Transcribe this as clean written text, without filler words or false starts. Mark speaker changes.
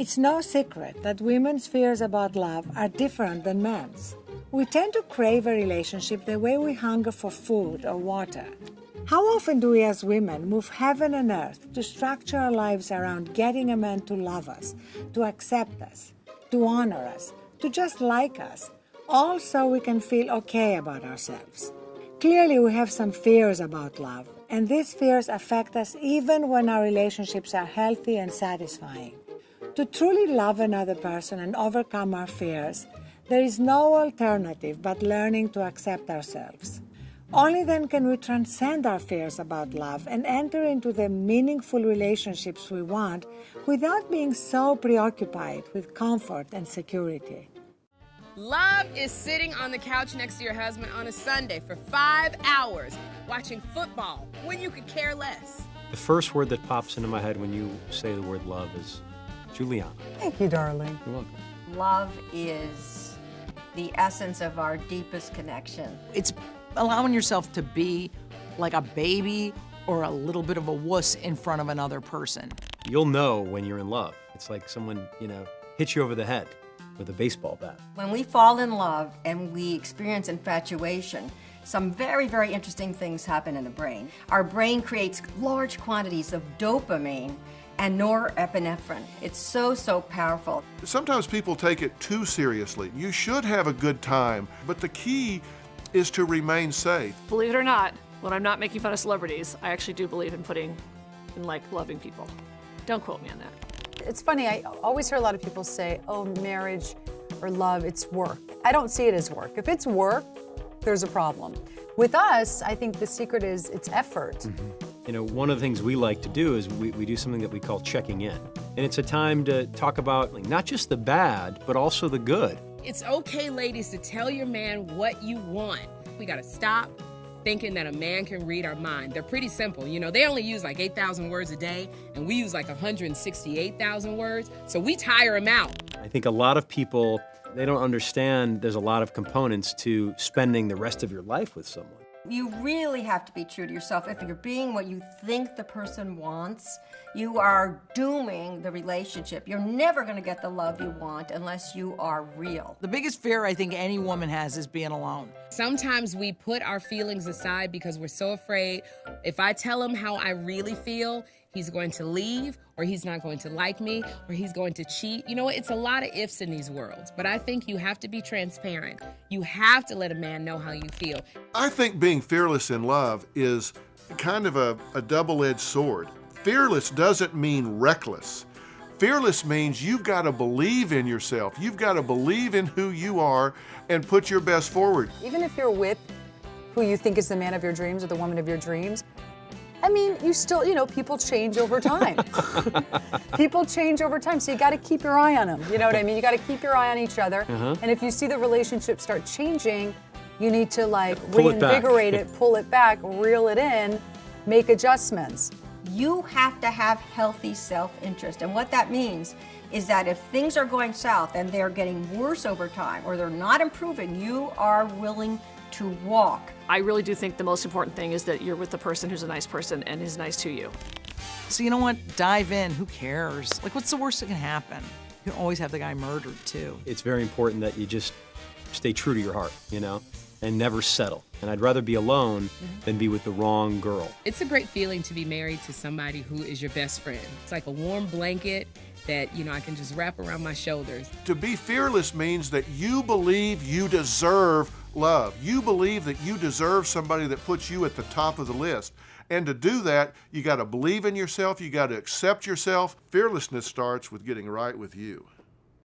Speaker 1: It's no secret that women's fears about love are different than men's. We tend to crave a relationship the way we hunger for food or water. How often do we as women move heaven and earth to structure our lives around getting a man to love us, to accept us, to honor us, to just like us, all so we can feel okay about ourselves? Clearly, we have some fears about love, and these fears affect us even when our relationships are healthy and satisfying. To truly love another person and overcome our fears, there is no alternative but learning to accept ourselves. Only then can we transcend our fears about love and enter into the meaningful relationships we want without being so preoccupied with comfort and security.
Speaker 2: Love is sitting on the couch next to your husband on a Sunday for 5 hours watching football when you could care less.
Speaker 3: The first word that pops into my head when you say the word love is Juliana.
Speaker 4: Thank you, darling.
Speaker 3: You're welcome.
Speaker 5: Love is the essence of our deepest connection.
Speaker 4: It's allowing yourself to be like a baby or a little bit of a wuss in front of another person.
Speaker 3: You'll know when you're in love. It's like someone, hits you over the head with a baseball bat.
Speaker 5: When we fall in love and we experience infatuation, some very, very interesting things happen in the brain. Our brain creates large quantities of dopamine and norepinephrine. It's so, so powerful.
Speaker 6: Sometimes people take it too seriously. You should have a good time, but the key is to remain safe.
Speaker 7: Believe it or not, when I'm not making fun of celebrities, I actually do believe in loving people. Don't quote me on that.
Speaker 8: It's funny, I always hear a lot of people say, oh, marriage or love, it's work. I don't see it as work. If it's work, there's a problem. With us, I think the secret is it's effort.
Speaker 3: Mm-hmm. One of the things we like to do is we do something that we call checking in. And it's a time to talk about not just the bad, but also the good.
Speaker 2: It's okay, ladies, to tell your man what you want. We gotta stop thinking that a man can read our mind. They're pretty simple. They only use like 8,000 words a day, and we use like 168,000 words, so we tire them out.
Speaker 3: I think a lot of people, they don't understand there's a lot of components to spending the rest of your life with someone.
Speaker 5: You really have to be true to yourself. If you're being what you think the person wants, you are dooming the relationship. You're never going to get the love you want unless you are real.
Speaker 4: The biggest fear I think any woman has is being alone.
Speaker 2: Sometimes we put our feelings aside because we're so afraid if I tell him how I really feel, he's going to leave, or he's not going to like me, or he's going to cheat. It's a lot of ifs in these worlds, but I think you have to be transparent. You have to let a man know how you feel.
Speaker 6: I think being fearless in love is kind of a double-edged sword. Fearless doesn't mean reckless. Fearless means you've got to believe in yourself. You've got to believe in who you are and put your best forward.
Speaker 8: Even if you're with who you think is the man of your dreams or the woman of your dreams, you still, people change over time. People change over time, so you got to keep your eye on them. You know what I mean? You got to keep your eye on each other. And if you see the relationship start changing, you need to reinvigorate it, pull it back, reel it in, make adjustments.
Speaker 5: You have to have healthy self-interest. And what that means is that if things are going south and they're getting worse over time or they're not improving, you are willing to walk.
Speaker 7: I really do think the most important thing is that you're with the person who's a nice person and is nice to you.
Speaker 4: So you know what? Dive in. Who cares? What's the worst that can happen? You can always have the guy murdered, too.
Speaker 3: It's very important that you just stay true to your heart, and never settle. And I'd rather be alone than be with the wrong girl.
Speaker 2: It's a great feeling to be married to somebody who is your best friend. It's like a warm blanket that, I can just wrap around my shoulders.
Speaker 6: To be fearless means that you believe you deserve love. You believe that you deserve somebody that puts you at the top of the list. And to do that, you got to believe in yourself. You got to accept yourself. Fearlessness starts with getting right with you.